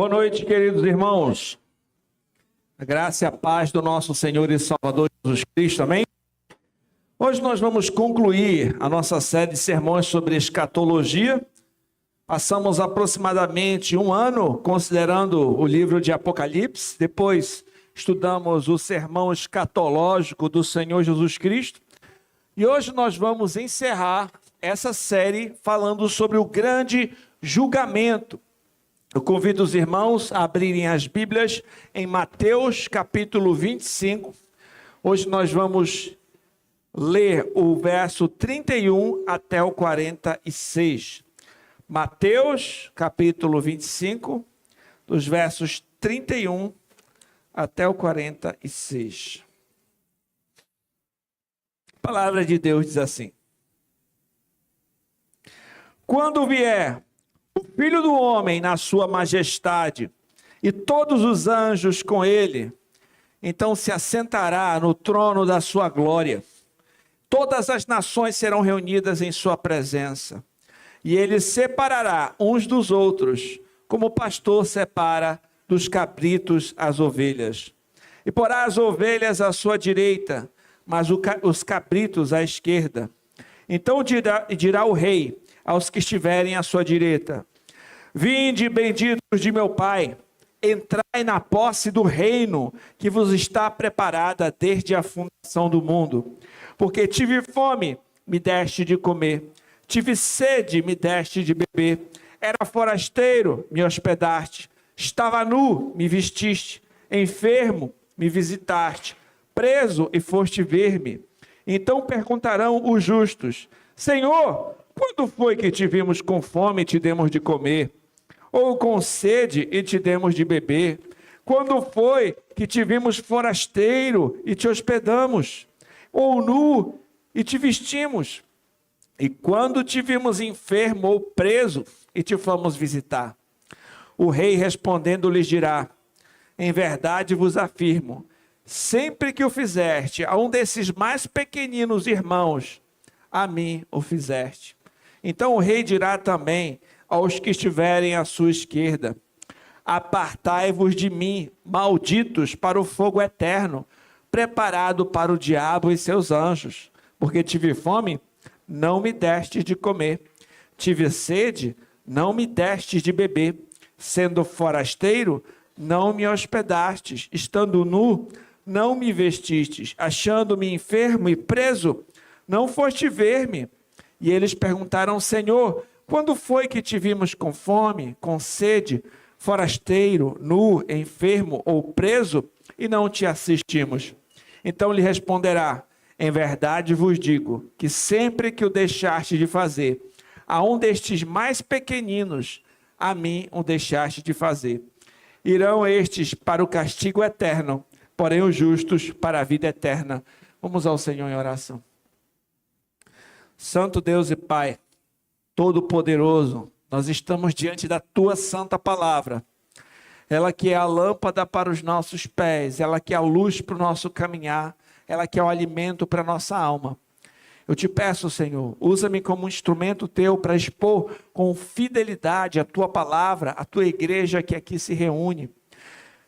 Boa noite, queridos irmãos. A graça e a paz do nosso Senhor e Salvador Jesus Cristo, amém? Hoje nós vamos concluir a nossa série de sermões sobre escatologia. Passamos aproximadamente um ano considerando o livro de Apocalipse. Depois estudamos o sermão escatológico do Senhor Jesus Cristo. E hoje nós vamos encerrar essa série falando sobre o grande julgamento. Eu convido os irmãos a abrirem as Bíblias em Mateus capítulo 25. Hoje nós vamos ler o verso 31 até o 46. Mateus capítulo 25, dos versos 31 até o 46. A palavra de Deus diz assim: Quando vier o Filho do Homem na sua majestade, e todos os anjos com ele, então se assentará no trono da sua glória. Todas as nações serão reunidas em sua presença, e ele separará uns dos outros, como o pastor separa dos cabritos as ovelhas. E porá as ovelhas à sua direita, mas os cabritos à esquerda. Então dirá o rei aos que estiverem à sua direita: Vinde, benditos de meu Pai, entrai na posse do reino que vos está preparada desde a fundação do mundo. Porque tive fome, me deste de comer, tive sede, me deste de beber, era forasteiro, me hospedaste, estava nu, me vestiste, enfermo, me visitaste, preso e foste ver-me. Então perguntarão os justos: Senhor, quando foi que te vimos com fome e te demos de comer? Ou com sede e te demos de beber? Quando foi que te vimos forasteiro e te hospedamos? Ou nu e te vestimos? E quando te vimos enfermo ou preso e te fomos visitar? O rei respondendo lhes dirá: Em verdade vos afirmo, sempre que o fizeste a um desses mais pequeninos irmãos, a mim o fizeste. Então o rei dirá também aos que estiverem à sua esquerda: Apartai-vos de mim, malditos, para o fogo eterno, preparado para o diabo e seus anjos. Porque tive fome, não me destes de comer. Tive sede, não me destes de beber. Sendo forasteiro, não me hospedastes. Estando nu, não me vestistes. Achando-me enfermo e preso, não foste ver-me. E eles perguntaram: Senhor, quando foi que te vimos com fome, com sede, forasteiro, nu, enfermo ou preso, e não te assistimos? Então lhe responderá: Em verdade vos digo, que sempre que o deixaste de fazer a um destes mais pequeninos, a mim o deixaste de fazer. Irão estes para o castigo eterno, porém os justos para a vida eterna. Vamos ao Senhor em oração. Santo Deus e Pai Todo-Poderoso, nós estamos diante da Tua Santa Palavra. Ela que é a lâmpada para os nossos pés, ela que é a luz para o nosso caminhar, ela que é o alimento para a nossa alma. Eu te peço, Senhor, usa-me como um instrumento Teu para expor com fidelidade a Tua Palavra, a Tua igreja que aqui se reúne.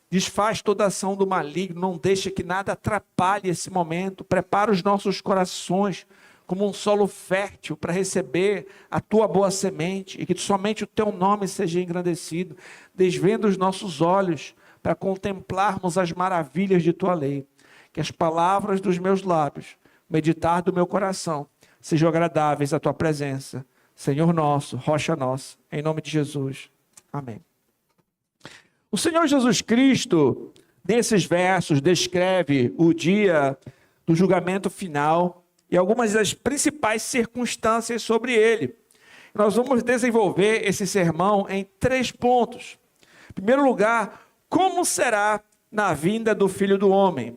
Desfaz toda ação do maligno, não deixa que nada atrapalhe esse momento. Prepara os nossos corações como um solo fértil para receber a Tua boa semente e que somente o Teu nome seja engrandecido. Desvenda os nossos olhos para contemplarmos as maravilhas de Tua lei. Que as palavras dos meus lábios, meditar do meu coração, sejam agradáveis à Tua presença. Senhor nosso, rocha nossa, em nome de Jesus. Amém. O Senhor Jesus Cristo, nesses versos, descreve o dia do julgamento final e algumas das principais circunstâncias sobre ele. Nós vamos desenvolver esse sermão em 3 pontos. Em primeiro lugar, como será na vinda do Filho do Homem?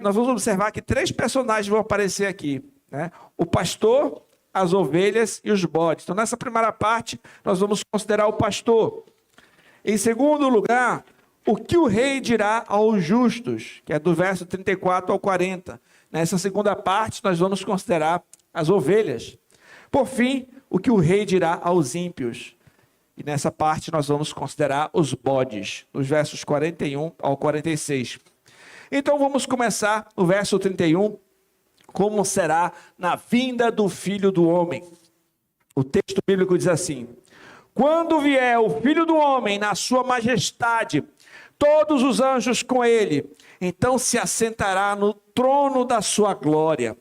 Nós vamos observar que 3 personagens vão aparecer aqui, né? O pastor, as ovelhas e os bodes. Então, nessa primeira parte, nós vamos considerar o pastor. Em segundo lugar, o que o rei dirá aos justos, que é do verso 34 ao 40. Nessa segunda parte, nós vamos considerar as ovelhas. Por fim, o que o rei dirá aos ímpios. E nessa parte nós vamos considerar os bodes, dos versos 41 ao 46. Então vamos começar no verso 31, como será na vinda do Filho do Homem. O texto bíblico diz assim: quando vier o Filho do Homem na sua majestade, todos os anjos com ele, então se assentará no trono da sua glória.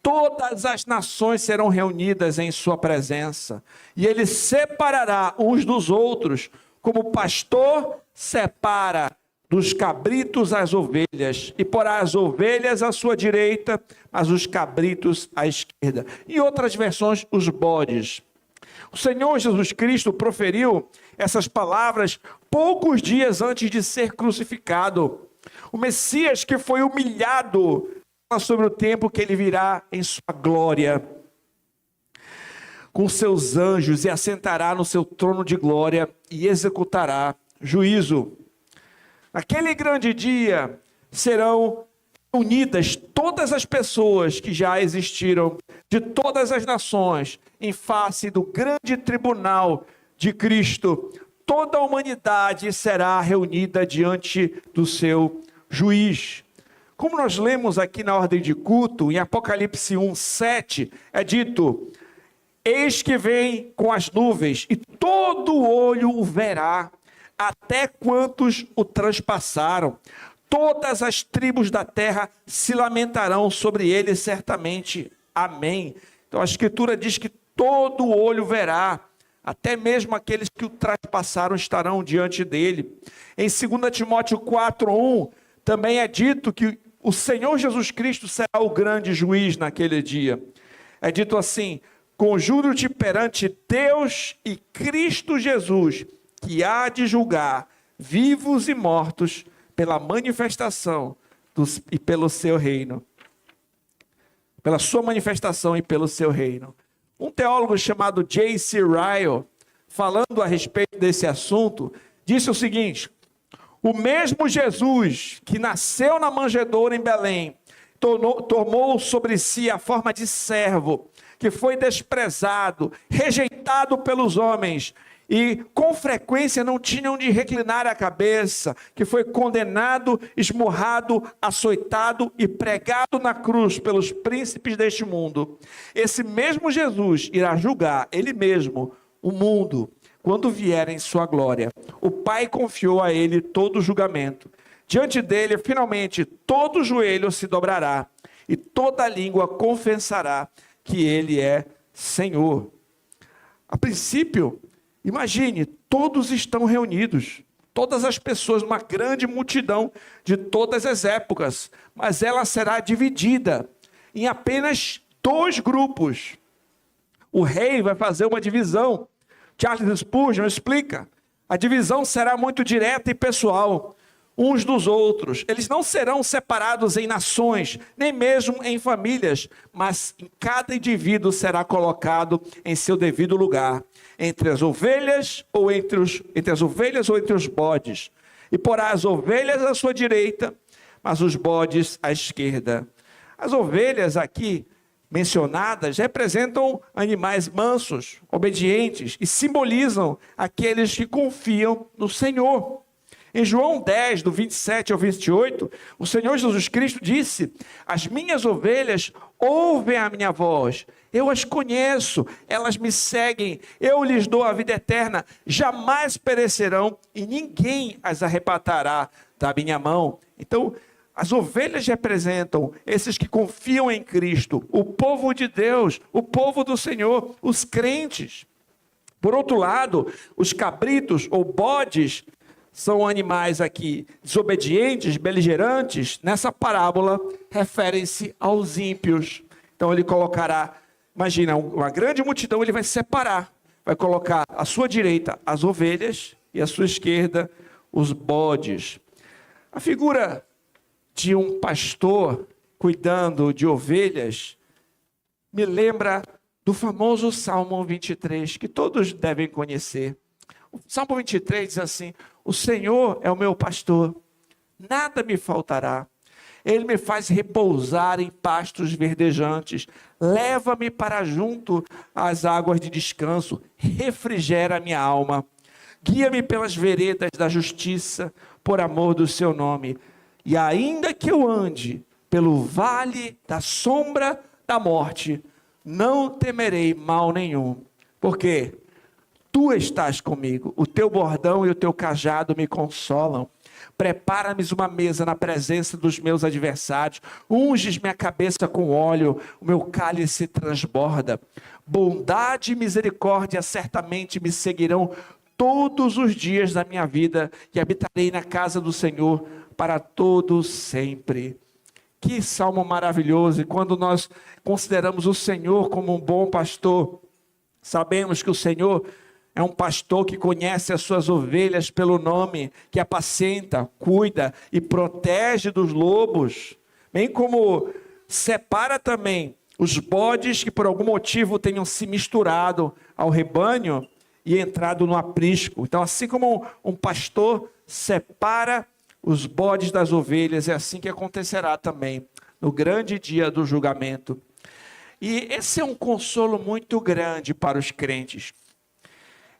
Todas as nações serão reunidas em sua presença, e ele separará uns dos outros, como o pastor separa dos cabritos as ovelhas, e porá as ovelhas à sua direita, mas os cabritos à esquerda. Em outras versões, os bodes. O Senhor Jesus Cristo proferiu essas palavras poucos dias antes de ser crucificado. O Messias que foi humilhado sobre o tempo que ele virá em sua glória com seus anjos e assentará no seu trono de glória e executará juízo. Naquele grande dia serão unidas todas as pessoas que já existiram de todas as nações em face do grande tribunal de Cristo. Toda a humanidade será reunida diante do seu juiz. Como nós lemos aqui na ordem de culto, em Apocalipse 1:7, é dito: eis que vem com as nuvens, e todo olho o verá, até quantos o transpassaram. Todas as tribos da terra se lamentarão sobre ele certamente. Amém. Então a Escritura diz que todo olho verá, até mesmo aqueles que o transpassaram estarão diante dele. Em 2 Timóteo 4:1, também é dito que o Senhor Jesus Cristo será o grande juiz naquele dia. É dito assim: conjuro-te perante Deus e Cristo Jesus, que há de julgar vivos e mortos pela manifestação e pelo seu reino. Pela sua manifestação e pelo seu reino. Um teólogo chamado J.C. Ryle, falando a respeito desse assunto, disse o seguinte: o mesmo Jesus que nasceu na manjedoura em Belém, tomou sobre si a forma de servo, que foi desprezado, rejeitado pelos homens, e com frequência não tinham de reclinar a cabeça, que foi condenado, esmurrado, açoitado e pregado na cruz pelos príncipes deste mundo. Esse mesmo Jesus irá julgar, ele mesmo, o mundo, quando vier em sua glória. O Pai confiou a ele todo o julgamento. Diante dele, finalmente, todo joelho se dobrará e toda língua confessará que ele é Senhor. A princípio, imagine, todos estão reunidos, todas as pessoas, uma grande multidão de todas as épocas, mas ela será dividida em apenas 2 grupos. O rei vai fazer uma divisão. Charles Spurgeon explica: a divisão será muito direta e pessoal, uns dos outros. Eles não serão separados em nações, nem mesmo em famílias, mas em cada indivíduo será colocado em seu devido lugar, entre as ovelhas ou entre os bodes. E porá as ovelhas à sua direita, mas os bodes à esquerda. As ovelhas aqui mencionadas representam animais mansos, obedientes e simbolizam aqueles que confiam no Senhor. Em João 10, do 27 ao 28, o Senhor Jesus Cristo disse: as minhas ovelhas ouvem a minha voz, eu as conheço, elas me seguem, eu lhes dou a vida eterna, jamais perecerão e ninguém as arrebatará da minha mão. Então, as ovelhas representam esses que confiam em Cristo, o povo de Deus, o povo do Senhor, os crentes. Por outro lado, os cabritos ou bodes são animais aqui desobedientes, beligerantes. Nessa parábola, referem-se aos ímpios. Então ele colocará, imagina, uma grande multidão, ele vai separar, vai colocar à sua direita as ovelhas e à sua esquerda os bodes. A figura de um pastor cuidando de ovelhas me lembra do famoso Salmo 23, que todos devem conhecer. O Salmo 23 diz assim: o Senhor é o meu pastor, nada me faltará. Ele me faz repousar em pastos verdejantes, leva-me para junto às águas de descanso, refrigera a minha alma. Guia-me pelas veredas da justiça, por amor do seu nome. E ainda que eu ande pelo vale da sombra da morte, não temerei mal nenhum, porque tu estás comigo, o teu bordão e o teu cajado me consolam. Prepara-me uma mesa na presença dos meus adversários, unges minha cabeça com óleo, o meu cálice transborda. Bondade e misericórdia certamente me seguirão todos os dias da minha vida, e habitarei na casa do Senhor para todo sempre. Que salmo maravilhoso! E quando nós consideramos o Senhor como um bom pastor, sabemos que o Senhor é um pastor que conhece as suas ovelhas pelo nome, que apacenta, cuida e protege dos lobos, bem como separa também os bodes que por algum motivo tenham se misturado ao rebanho e entrado no aprisco. Então, assim como um pastor separa os bodes das ovelhas, é assim que acontecerá também no grande dia do julgamento. E esse é um consolo muito grande para os crentes.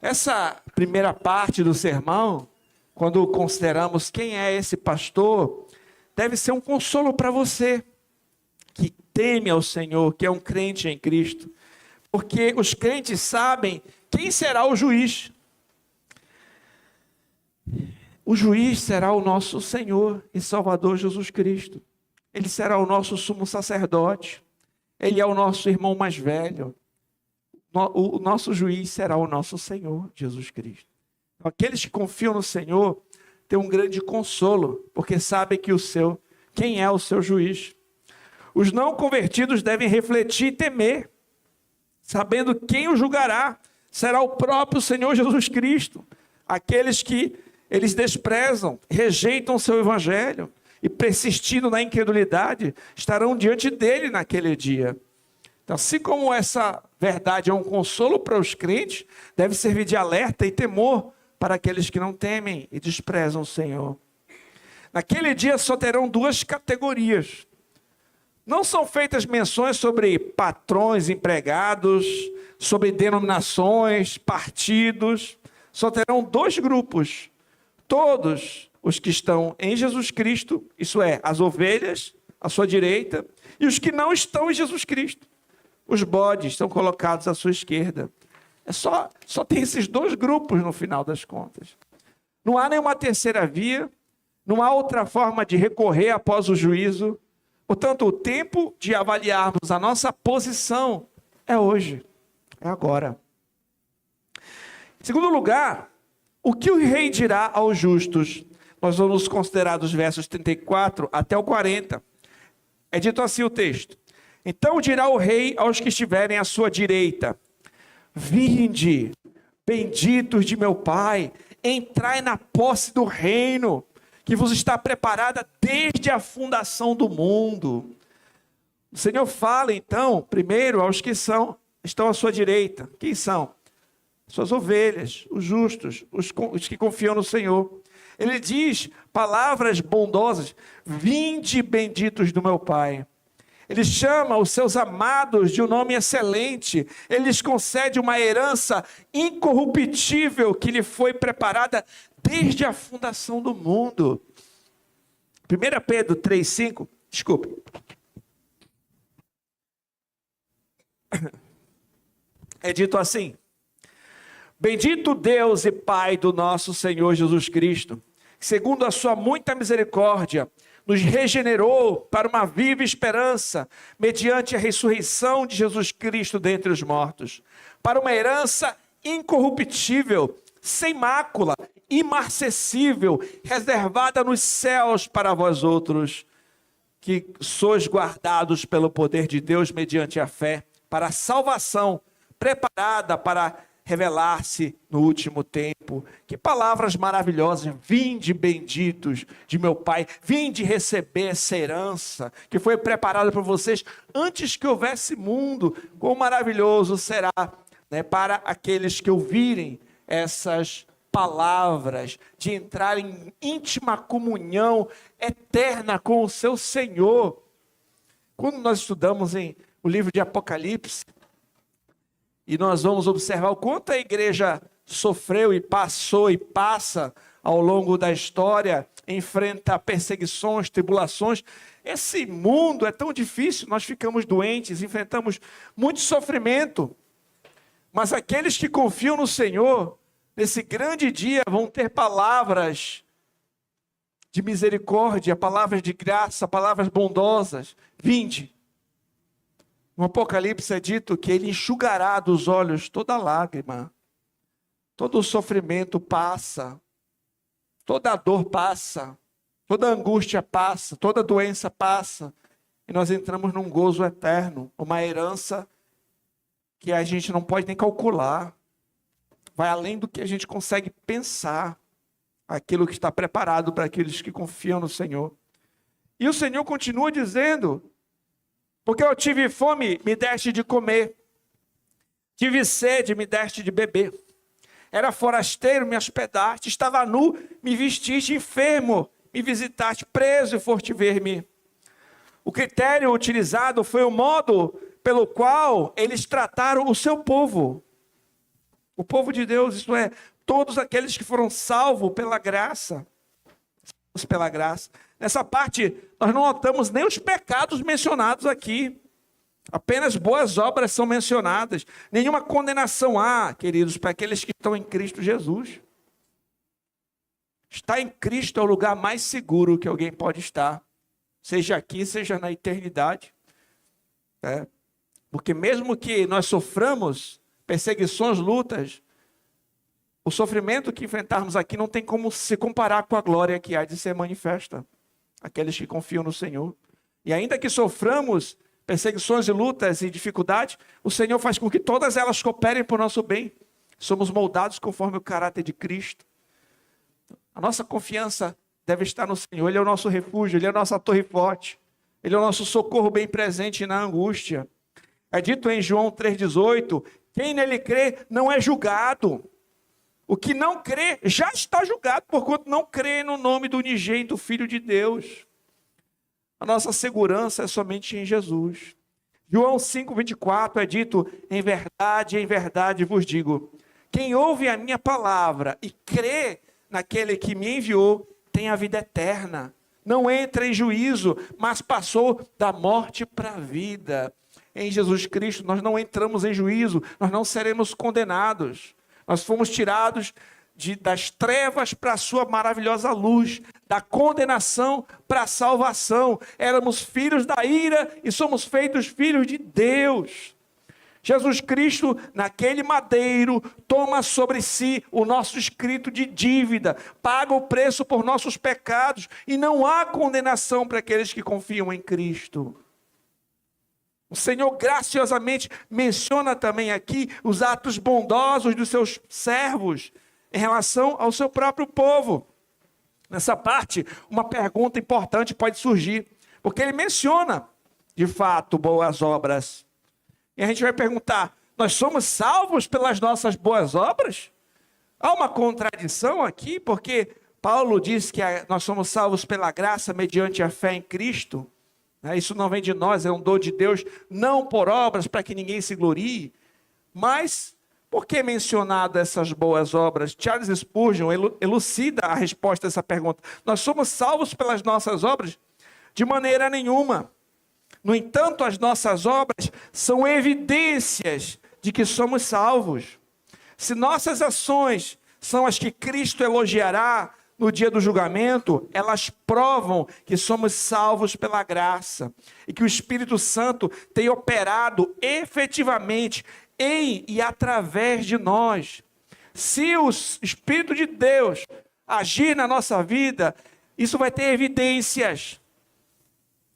Essa primeira parte do sermão, quando consideramos quem é esse pastor, deve ser um consolo para você, que teme ao Senhor, que é um crente em Cristo, porque os crentes sabem quem será o juiz. O juiz será o nosso Senhor e Salvador Jesus Cristo. Ele será o nosso sumo sacerdote. Ele é o nosso irmão mais velho. O nosso juiz será o nosso Senhor Jesus Cristo. Aqueles que confiam no Senhor têm um grande consolo, porque sabem que quem é o seu juiz. Os não convertidos devem refletir e temer, sabendo quem o julgará. Será o próprio Senhor Jesus Cristo. Aqueles que eles desprezam, rejeitam o seu evangelho e persistindo na incredulidade, estarão diante dele naquele dia. Então, assim como essa verdade é um consolo para os crentes, deve servir de alerta e temor para aqueles que não temem e desprezam o Senhor. Naquele dia só terão duas categorias. Não são feitas menções sobre patrões, empregados, sobre denominações, partidos. Só terão dois grupos. Todos os que estão em Jesus Cristo, isso é, as ovelhas à sua direita, e os que não estão em Jesus Cristo. Os bodes estão colocados à sua esquerda. Só tem esses dois grupos no final das contas. Não há nenhuma terceira via, não há outra forma de recorrer após o juízo. Portanto, o tempo de avaliarmos a nossa posição é hoje, é agora. Em segundo lugar, o que o rei dirá aos justos? Nós vamos considerar dos versos 34 até o 40. É dito assim o texto. Então dirá o rei aos que estiverem à sua direita: vinde, benditos de meu Pai, entrai na posse do reino, que vos está preparada desde a fundação do mundo. O Senhor fala então, primeiro, aos que estão à sua direita. Quem são? Suas ovelhas, os justos, os que confiam no Senhor. Ele diz palavras bondosas: vinde, benditos do meu Pai. Ele chama os seus amados de um nome excelente. Ele lhes concede uma herança incorruptível que lhe foi preparada desde a fundação do mundo. 1 Pedro 3,5, desculpe. É dito assim: bendito Deus e Pai do nosso Senhor Jesus Cristo, que segundo a sua muita misericórdia, nos regenerou para uma viva esperança, mediante a ressurreição de Jesus Cristo dentre os mortos, para uma herança incorruptível, sem mácula, imarcessível, reservada nos céus para vós outros, que sois guardados pelo poder de Deus mediante a fé, para a salvação, preparada para revelar-se no último tempo. Que palavras maravilhosas! Vinde, benditos de meu Pai, vinde receber essa herança que foi preparada para vocês antes que houvesse mundo. Quão maravilhoso será, né, para aqueles que ouvirem essas palavras, de entrar em íntima comunhão eterna com o seu Senhor. Quando nós estudamos o livro de Apocalipse, e nós vamos observar o quanto a igreja sofreu e passou e passa ao longo da história, enfrenta perseguições, tribulações. Esse mundo é tão difícil, nós ficamos doentes, enfrentamos muito sofrimento. Mas aqueles que confiam no Senhor, nesse grande dia, vão ter palavras de misericórdia, palavras de graça, palavras bondosas. Vinde. No Apocalipse é dito que ele enxugará dos olhos toda lágrima. Todo o sofrimento passa. Toda a dor passa. Toda a angústia passa. Toda a doença passa. E nós entramos num gozo eterno. Uma herança que a gente não pode nem calcular. Vai além do que a gente consegue pensar. Aquilo que está preparado para aqueles que confiam no Senhor. E o Senhor continua dizendo: porque eu tive fome, me deste de comer. Tive sede, me deste de beber. Era forasteiro, me hospedaste. Estava nu, me vestiste. Enfermo, me visitaste. Preso e foste ver-me. O critério utilizado foi o modo pelo qual eles trataram o seu povo. O povo de Deus, isto é, todos aqueles que foram salvos pela graça. Pela graça. Nessa parte, nós não notamos nem os pecados mencionados aqui. Apenas boas obras são mencionadas. Nenhuma condenação há, queridos, para aqueles que estão em Cristo Jesus. Estar em Cristo é o lugar mais seguro que alguém pode estar. Seja aqui, seja na eternidade. Porque mesmo que nós soframos perseguições, lutas, o sofrimento que enfrentarmos aqui não tem como se comparar com a glória que há de ser manifesta. Aqueles que confiam no Senhor. E ainda que soframos perseguições e lutas e dificuldades, o Senhor faz com que todas elas cooperem para o nosso bem. Somos moldados conforme o caráter de Cristo. A nossa confiança deve estar no Senhor. Ele é o nosso refúgio, Ele é a nossa torre forte. Ele é o nosso socorro bem presente na angústia. É dito em João 3,18, quem nele crê não é julgado. O que não crê já está julgado, porquanto não crê no nome do unigênito Filho de Deus. A nossa segurança é somente em Jesus. João 5,24 é dito, em verdade vos digo, quem ouve a minha palavra e crê naquele que me enviou, tem a vida eterna. Não entra em juízo, mas passou da morte para a vida. Em Jesus Cristo nós não entramos em juízo, nós não seremos condenados. Nós fomos tirados das trevas para a sua maravilhosa luz, da condenação para a salvação. Éramos filhos da ira e somos feitos filhos de Deus. Jesus Cristo, naquele madeiro, toma sobre si o nosso escrito de dívida, paga o preço por nossos pecados e não há condenação para aqueles que confiam em Cristo. O Senhor graciosamente menciona também aqui os atos bondosos dos seus servos em relação ao seu próprio povo. Nessa parte, uma pergunta importante pode surgir, porque ele menciona, de fato, boas obras. E a gente vai perguntar, nós somos salvos pelas nossas boas obras? Há uma contradição aqui, porque Paulo diz que nós somos salvos pela graça mediante a fé em Cristo. Isso não vem de nós, é um dom de Deus, não por obras, para que ninguém se glorie. Mas, por que mencionado essas boas obras? Charles Spurgeon elucida a resposta a essa pergunta. Nós somos salvos pelas nossas obras? De maneira nenhuma. No entanto, as nossas obras são evidências de que somos salvos. Se nossas ações são as que Cristo elogiará no dia do julgamento, elas provam que somos salvos pela graça e que o Espírito Santo tem operado efetivamente em e através de nós. Se o Espírito de Deus agir na nossa vida, isso vai ter evidências.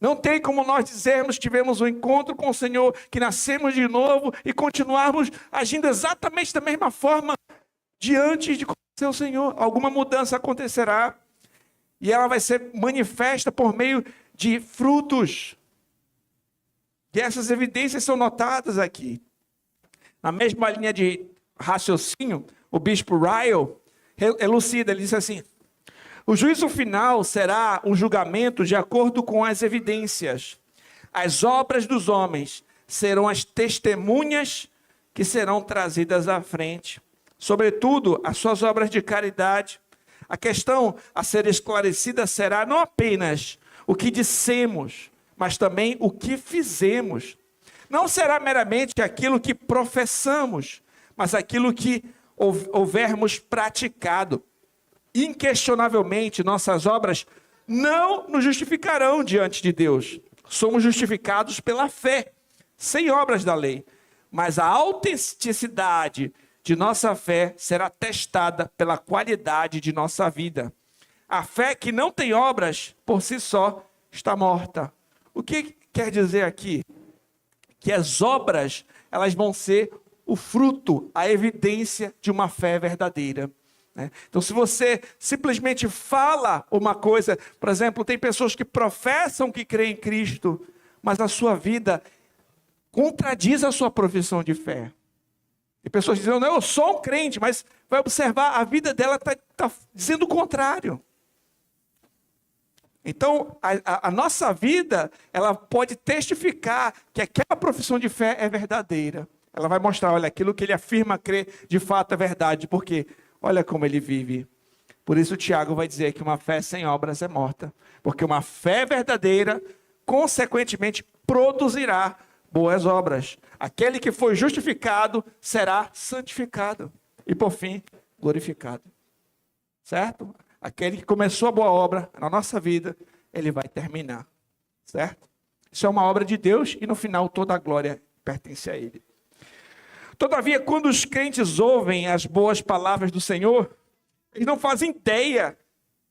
Não tem como nós dizermos que tivemos um encontro com o Senhor, que nascemos de novo e continuarmos agindo exatamente da mesma forma diante de conhecer o Senhor. Alguma mudança acontecerá e ela vai ser manifesta por meio de frutos. E essas evidências são notadas aqui. Na mesma linha de raciocínio, o bispo Ryle elucida, ele diz assim: o juízo final será um julgamento de acordo com as evidências. As obras dos homens serão as testemunhas que serão trazidas à frente. sobretudo as suas obras de caridade. A questão a ser esclarecida será não apenas o que dissemos, mas também o que fizemos. Não será meramente aquilo que professamos, mas aquilo que houvermos praticado. Inquestionavelmente, nossas obras não nos justificarão diante de Deus. Somos justificados pela fé, sem obras da lei. Mas a autenticidade de nossa fé será testada pela qualidade de nossa vida. A fé que não tem obras, por si só, está morta. O que quer dizer aqui? Que as obras, elas vão ser o fruto, a evidência de uma fé verdadeira. Então, se você simplesmente fala uma coisa, por exemplo, tem pessoas que professam que creem em Cristo, mas a sua vida contradiz a sua profissão de fé. Tem pessoas dizendo, não, eu sou um crente, mas vai observar, a vida dela está dizendo o contrário. Então, a nossa vida, ela pode testificar que aquela profissão de fé é verdadeira. Ela vai mostrar, olha, aquilo que ele afirma crer, de fato é verdade. Por quê? Olha como ele vive. Por isso Tiago vai dizer que uma fé sem obras é morta. Porque uma fé verdadeira, consequentemente, produzirá boas obras. Aquele que foi justificado será santificado. E por fim, glorificado. Certo? Aquele que começou a boa obra na nossa vida, ele vai terminar. Certo? Isso é uma obra de Deus e no final toda a glória pertence a ele. Todavia, quando os crentes ouvem as boas palavras do Senhor, eles não fazem ideia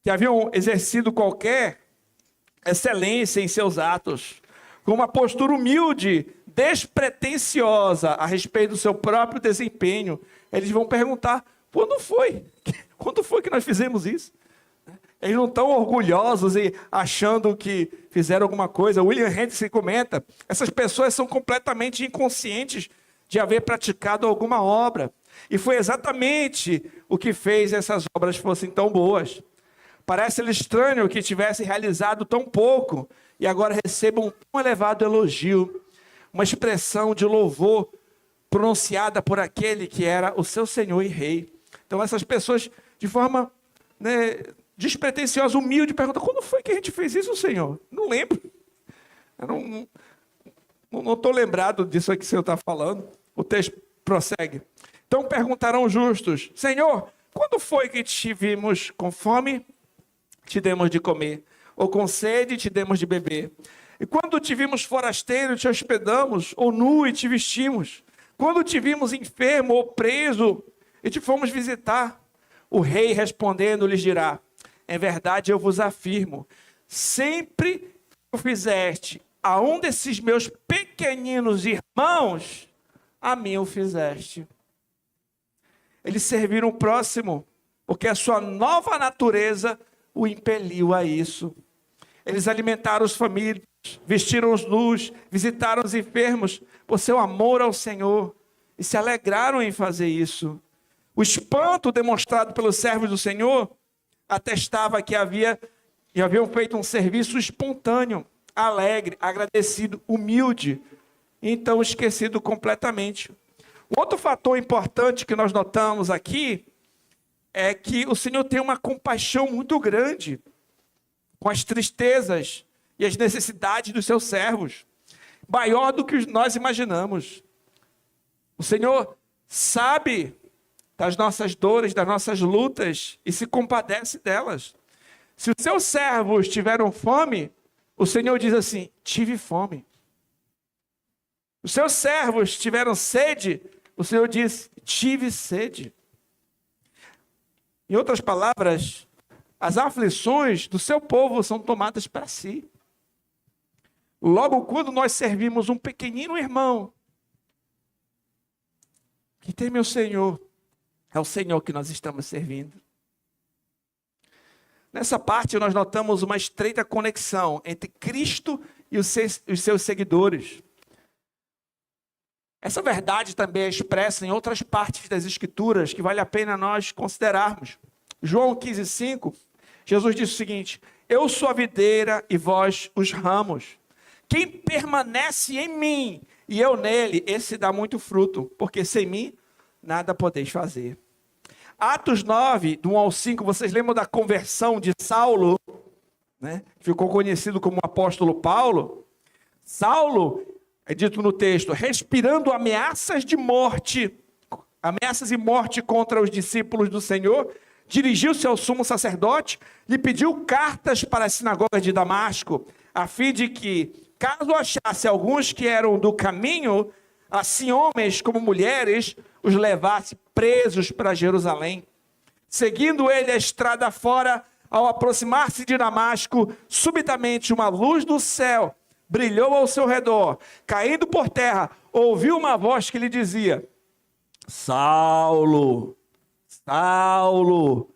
que haviam exercido qualquer excelência em seus atos, com uma postura humilde, despretensiosa a respeito do seu próprio desempenho. Eles vão perguntar, quando foi? Quando foi que nós fizemos isso? Eles não estão orgulhosos e achando que fizeram alguma coisa. William Hendrickson comenta, essas pessoas são completamente inconscientes de haver praticado alguma obra. E foi exatamente o que fez essas obras fossem tão boas. Parece-lhe estranho que tivessem realizado tão pouco e agora recebam um tão elevado elogio, uma expressão de louvor pronunciada por aquele que era o seu Senhor e Rei. Então essas pessoas, de forma despretensiosa, humilde, perguntam, quando foi que a gente fez isso, Senhor? Não lembro. Eu não estou lembrado disso aqui que o Senhor está falando. O texto prossegue. Então perguntarão justos, Senhor, quando foi que te vimos com fome, te demos de comer, ou com sede, te demos de beber? E quando te vimos forasteiro, te hospedamos, ou nu e te vestimos? Quando te vimos enfermo ou preso, e te fomos visitar? O rei respondendo lhes dirá, em verdade eu vos afirmo, sempre que o fizeste a um desses meus pequeninos irmãos, a mim o fizeste. Eles serviram o próximo, porque a sua nova natureza o impeliu a isso. Eles alimentaram os famintos, vestiram os nus, visitaram os enfermos, por seu amor ao Senhor, e se alegraram em fazer isso. O espanto demonstrado pelos servos do Senhor atestava que haviam feito um serviço espontâneo, alegre, agradecido, humilde, e então esquecido completamente. Outro fator importante que nós notamos aqui é que o Senhor tem uma compaixão muito grande com as tristezas e as necessidades dos seus servos, maior do que nós imaginamos. O Senhor sabe das nossas dores, das nossas lutas e se compadece delas. Se os seus servos tiveram fome, o Senhor diz assim, tive fome. Os seus servos tiveram sede, o Senhor diz, tive sede. Em outras palavras, as aflições do seu povo são tomadas para si. Logo, quando nós servimos um pequenino irmão, que teme o Senhor, é o Senhor que nós estamos servindo. Nessa parte, nós notamos uma estreita conexão entre Cristo e os seus seguidores. Essa verdade também é expressa em outras partes das Escrituras que vale a pena nós considerarmos. João 15,5, Jesus disse o seguinte, eu sou a videira e vós os ramos. Quem permanece em mim e eu nele, esse dá muito fruto, porque sem mim nada podeis fazer. Atos 9, do 1 ao 5, vocês lembram da conversão de Saulo, né? Ficou conhecido como o apóstolo Paulo. Saulo, é dito no texto, respirando ameaças de morte, ameaças de morte contra os discípulos do Senhor, dirigiu-se ao sumo sacerdote, lhe pediu cartas para a sinagoga de Damasco, a fim de que, caso achasse alguns que eram do caminho, assim homens como mulheres, os levasse presos para Jerusalém. Seguindo ele a estrada fora, ao aproximar-se de Damasco, subitamente uma luz do céu brilhou ao seu redor. Caindo por terra, ouviu uma voz que lhe dizia: Saulo, Saulo,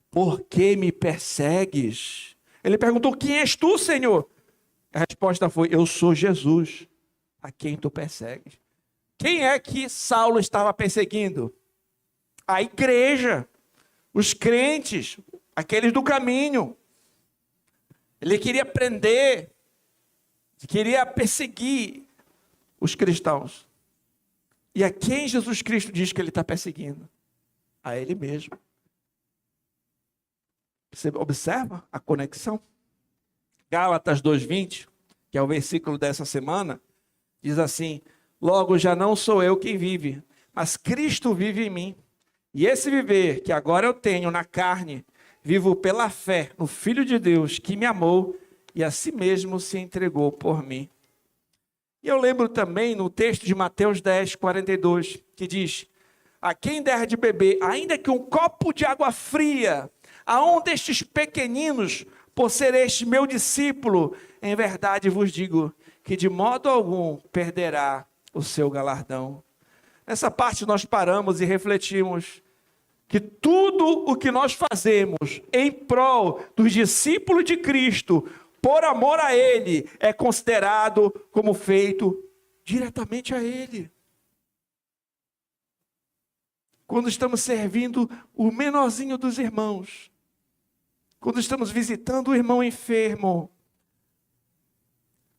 por que me persegues? Ele perguntou: quem és tu, Senhor? A resposta foi: eu sou Jesus, a quem tu persegues. Quem é que Saulo estava perseguindo? A igreja, os crentes, aqueles do caminho. Ele queria prender, queria perseguir os cristãos. E a quem Jesus Cristo diz que ele está perseguindo? A ele mesmo. Você observa a conexão? Gálatas 2:20, que é o versículo dessa semana, diz assim: logo já não sou eu quem vive, mas Cristo vive em mim. E esse viver que agora eu tenho na carne, vivo pela fé no Filho de Deus que me amou e a si mesmo se entregou por mim. E eu lembro também no texto de Mateus 10:42, que diz: a quem der de beber, ainda que um copo de água fria, a um destes pequeninos, por ser este meu discípulo, em verdade vos digo que de modo algum perderá o seu galardão. Nessa parte nós paramos e refletimos que tudo o que nós fazemos em prol dos discípulos de Cristo, por amor a Ele, é considerado como feito diretamente a Ele. Quando estamos servindo o menorzinho dos irmãos, quando estamos visitando o irmão enfermo,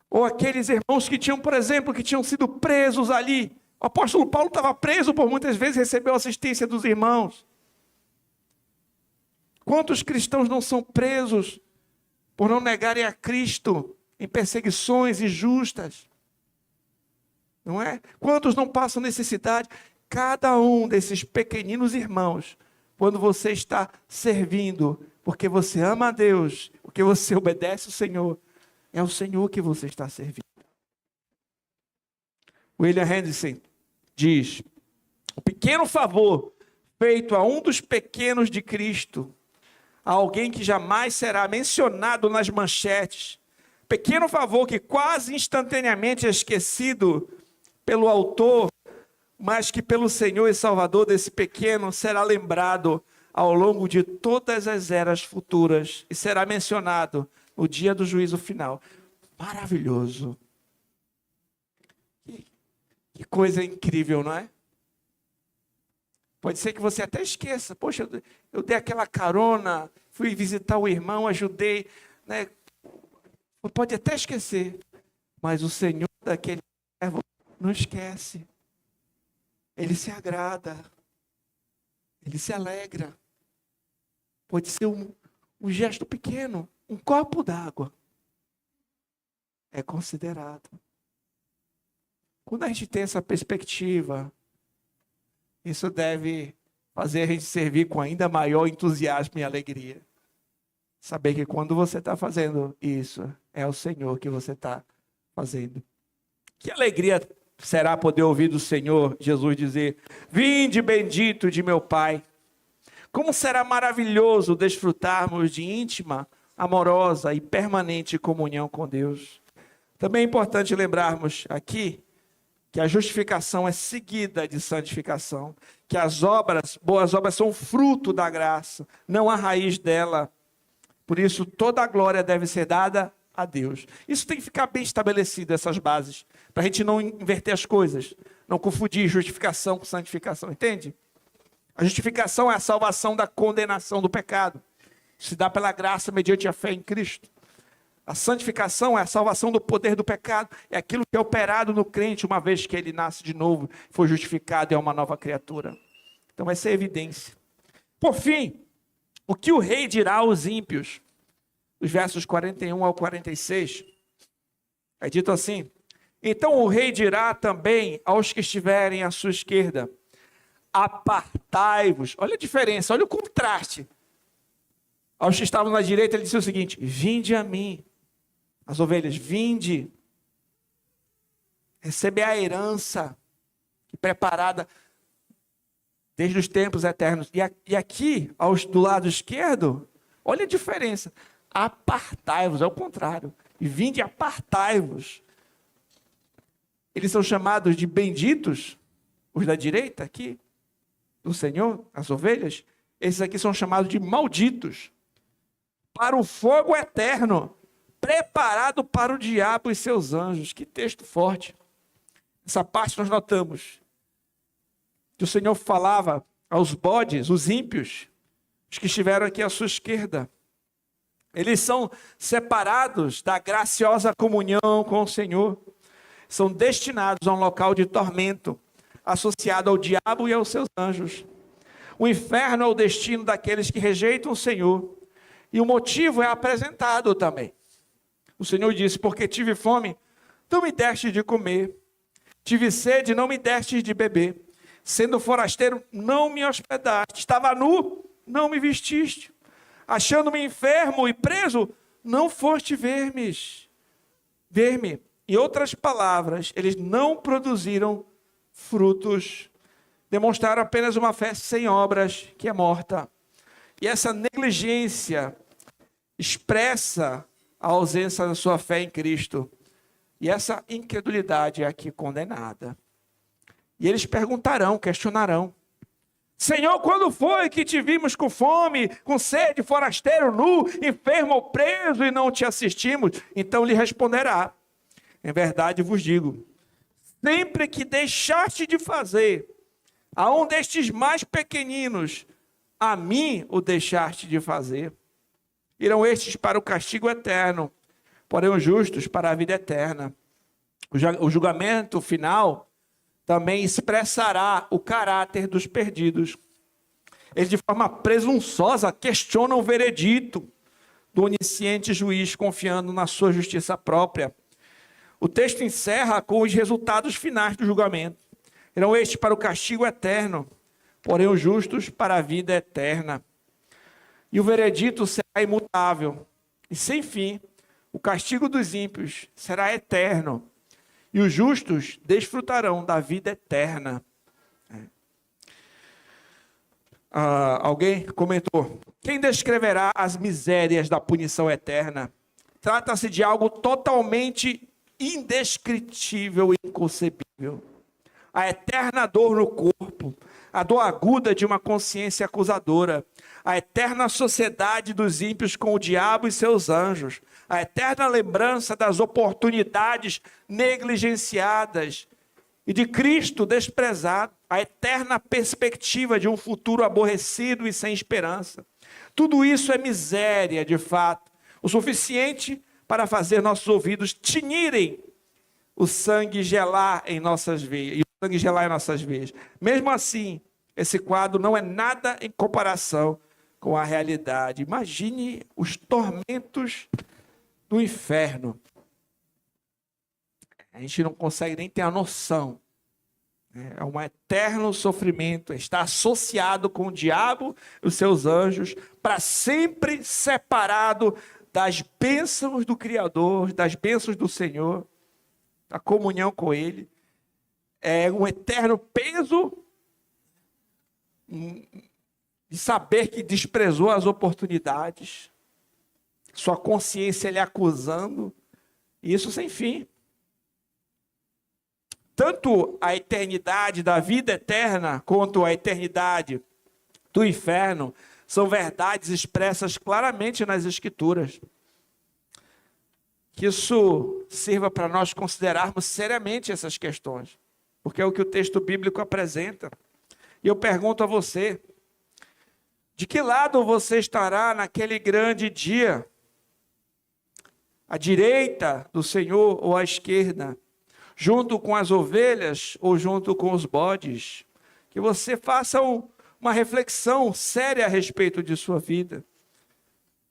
ou aqueles irmãos que tinham, por exemplo, que tinham sido presos ali. O apóstolo Paulo estava preso por muitas vezes, recebeu assistência dos irmãos. Quantos cristãos não são presos por não negarem a Cristo em perseguições injustas? Não é? Quantos não passam necessidade? Cada um desses pequeninos irmãos, quando você está servindo, porque você ama a Deus, porque você obedece o Senhor, é o Senhor que você está servindo. William Henderson diz: o pequeno favor feito a um dos pequenos de Cristo, a alguém que jamais será mencionado nas manchetes, pequeno favor que quase instantaneamente é esquecido pelo autor, mas que pelo Senhor e Salvador desse pequeno será lembrado ao longo de todas as eras futuras e será mencionado no dia do juízo final. Maravilhoso. Que coisa incrível, não é? Pode ser que você até esqueça. Poxa, eu dei aquela carona, fui visitar o irmão, ajudei, né? Pode até esquecer. Mas o Senhor daquele servo não esquece. Ele se agrada. Ele se alegra. Pode ser um gesto pequeno, um copo d'água. É considerado. Quando a gente tem essa perspectiva, isso deve fazer a gente servir com ainda maior entusiasmo e alegria. Saber que quando você está fazendo isso, é o Senhor que você está fazendo. Que alegria será poder ouvir do Senhor Jesus dizer: vinde bendito de meu Pai. Como será maravilhoso desfrutarmos de íntima, amorosa e permanente comunhão com Deus. Também é importante lembrarmos aqui que a justificação é seguida de santificação, que as obras, boas obras, são fruto da graça, não a raiz dela. Por isso, toda a glória deve ser dada a Deus. Isso tem que ficar bem estabelecido, essas bases, para a gente não inverter as coisas, não confundir justificação com santificação, entende? A justificação é a salvação da condenação do pecado. Se dá pela graça mediante a fé em Cristo. A santificação é a salvação do poder do pecado. É aquilo que é operado no crente uma vez que ele nasce de novo, foi justificado e é uma nova criatura. Então vai ser evidência. Por fim, o que o rei dirá aos ímpios? Os versos 41 ao 46. É dito assim: então o rei dirá também aos que estiverem à sua esquerda: apartai-vos. Olha a diferença, olha o contraste. Aos que estavam na direita, ele disse o seguinte: vinde a mim, as ovelhas, vinde, receber a herança preparada desde os tempos eternos. E aqui, do lado esquerdo, olha a diferença. Apartai-vos, é o contrário. E vinde e apartai-vos. Eles são chamados de benditos, os da direita aqui, do Senhor, as ovelhas. Esses aqui são chamados de malditos, para o fogo eterno, preparado para o diabo e seus anjos. Que texto forte. Essa parte nós notamos que o Senhor falava aos bodes, os ímpios, os que estiveram aqui à sua esquerda. Eles são separados da graciosa comunhão com o Senhor. São destinados a um local de tormento, associado ao diabo e aos seus anjos. O inferno é o destino daqueles que rejeitam o Senhor. E o motivo é apresentado também. O Senhor disse: porque tive fome, não me deste de comer. Tive sede, não me deste de beber. Sendo forasteiro, não me hospedaste. Estava nu, não me vestiste. Achando-me enfermo e preso, não foste ver-me. Em outras palavras, eles não produziram frutos. Demonstraram apenas uma fé sem obras, que é morta. E essa negligência expressa a ausência da sua fé em Cristo. E essa incredulidade é aqui condenada. E eles perguntarão, questionarão: Senhor, quando foi que te vimos com fome, com sede, forasteiro, nu, enfermo ou preso e não te assistimos? Então lhe responderá: em verdade vos digo, sempre que deixaste de fazer a um destes mais pequeninos, a mim o deixaste de fazer. Irão estes para o castigo eterno, porém os justos para a vida eterna. O julgamento final também expressará o caráter dos perdidos. Eles, de forma presunçosa, questionam o veredito do onisciente juiz, confiando na sua justiça própria. O texto encerra com os resultados finais do julgamento. Irão estes para o castigo eterno, porém os justos para a vida eterna. E o veredito será imutável e sem fim. O castigo dos ímpios será eterno, e os justos desfrutarão da vida eterna. Alguém comentou: quem descreverá as misérias da punição eterna? Trata-se de algo totalmente indescritível e inconcebível. A eterna dor no corpo, a dor aguda de uma consciência acusadora, a eterna sociedade dos ímpios com o diabo e seus anjos, a eterna lembrança das oportunidades negligenciadas e de Cristo desprezado, a eterna perspectiva de um futuro aborrecido e sem esperança. Tudo isso é miséria, de fato, o suficiente para fazer nossos ouvidos tinirem o sangue gelar em nossas veias, e o sangue gelar em nossas veias. Mesmo assim, esse quadro não é nada em comparação com a realidade. Imagine os tormentos do inferno. A gente não consegue nem ter a noção. É um eterno sofrimento, está associado com o diabo e os seus anjos, para sempre separado das bênçãos do Criador, das bênçãos do Senhor, da comunhão com Ele. É um eterno peso de saber que desprezou as oportunidades, sua consciência lhe acusando, e isso sem fim. Tanto a eternidade da vida eterna, quanto a eternidade do inferno, são verdades expressas claramente nas Escrituras. Que isso sirva para nós considerarmos seriamente essas questões, porque é o que o texto bíblico apresenta. E eu pergunto a você: de que lado você estará naquele grande dia? À direita do Senhor ou à esquerda? Junto com as ovelhas ou junto com os bodes? Que você faça um uma reflexão séria a respeito de sua vida.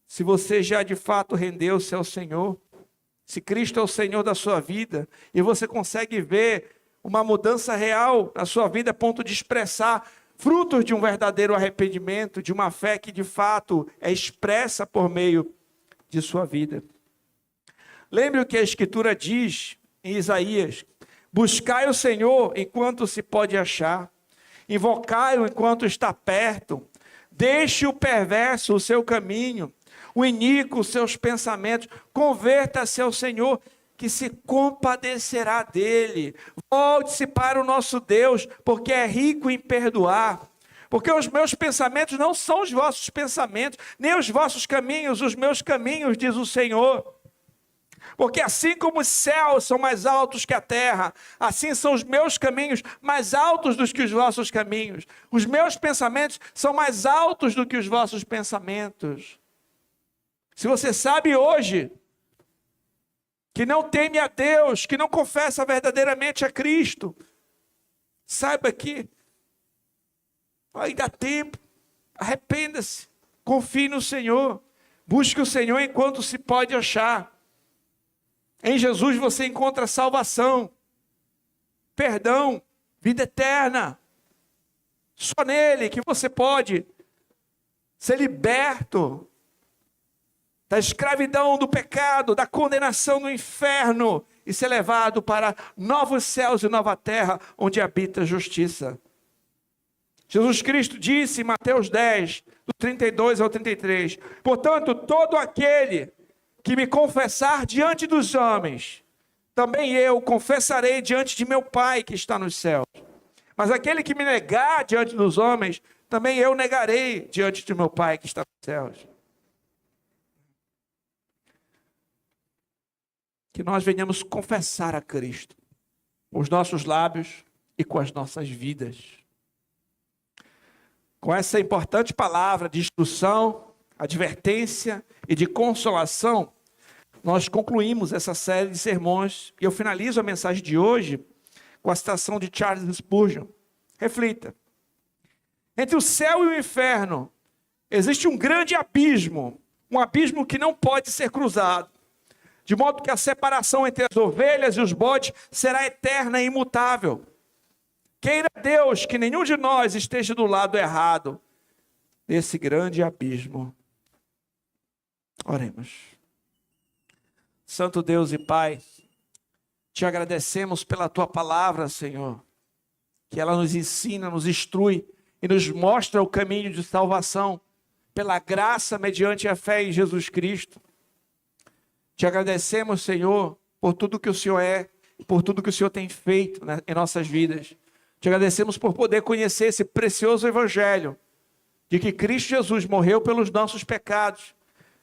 Se você já de fato rendeu-se ao Senhor, se Cristo é o Senhor da sua vida, e você consegue ver uma mudança real na sua vida a ponto de expressar frutos de um verdadeiro arrependimento, de uma fé que de fato é expressa por meio de sua vida. Lembre o que a Escritura diz em Isaías: buscai o Senhor enquanto se pode achar, invocai-o enquanto está perto, deixe o perverso o seu caminho, o iníquo os seus pensamentos, converta-se ao Senhor, que se compadecerá dele. Volte-se para o nosso Deus, porque é rico em perdoar. Porque os meus pensamentos não são os vossos pensamentos, nem os vossos caminhos, os meus caminhos, diz o Senhor. Porque assim como os céus são mais altos que a terra, assim são os meus caminhos mais altos do que os vossos caminhos. Os meus pensamentos são mais altos do que os vossos pensamentos. Se você sabe hoje que não teme a Deus, que não confessa verdadeiramente a Cristo, saiba que ainda há tempo, arrependa-se, confie no Senhor, busque o Senhor enquanto se pode achar. Em Jesus você encontra salvação, perdão, vida eterna. Só nele que você pode ser liberto da escravidão do pecado, da condenação do inferno e ser levado para novos céus e nova terra, onde habita a justiça. Jesus Cristo disse em Mateus 10, do 32 ao 33, portanto, todo aquele que me confessar diante dos homens, também eu confessarei diante de meu Pai que está nos céus. Mas aquele que me negar diante dos homens, também eu negarei diante de meu Pai que está nos céus. Que nós venhamos confessar a Cristo com os nossos lábios e com as nossas vidas. Com essa importante palavra de instrução, advertência e de consolação, nós concluímos essa série de sermões e eu finalizo a mensagem de hoje com a citação de Charles Spurgeon. Reflita. Entre o céu e o inferno existe um grande abismo, um abismo que não pode ser cruzado, de modo que a separação entre as ovelhas e os bodes será eterna e imutável. Queira Deus que nenhum de nós esteja do lado errado desse grande abismo. Oremos. Santo Deus e Pai, te agradecemos pela tua palavra, Senhor, que ela nos ensina, nos instrui e nos mostra o caminho de salvação pela graça mediante a fé em Jesus Cristo. Te agradecemos, Senhor, por tudo que o Senhor é e por tudo que o Senhor tem feito em nossas vidas. Te agradecemos por poder conhecer esse precioso evangelho de que Cristo Jesus morreu pelos nossos pecados,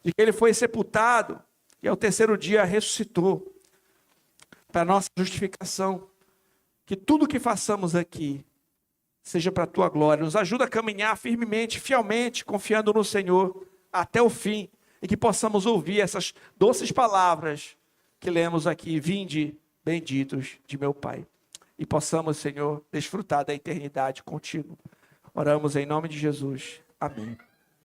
de que ele foi sepultado e ao terceiro dia ressuscitou para nossa justificação. Que tudo que façamos aqui seja para a tua glória. Nos ajuda a caminhar firmemente, fielmente, confiando no Senhor até o fim. E que possamos ouvir essas doces palavras que lemos aqui. Vinde, benditos de meu Pai. E possamos, Senhor, desfrutar da eternidade contigo. Oramos em nome de Jesus. Amém.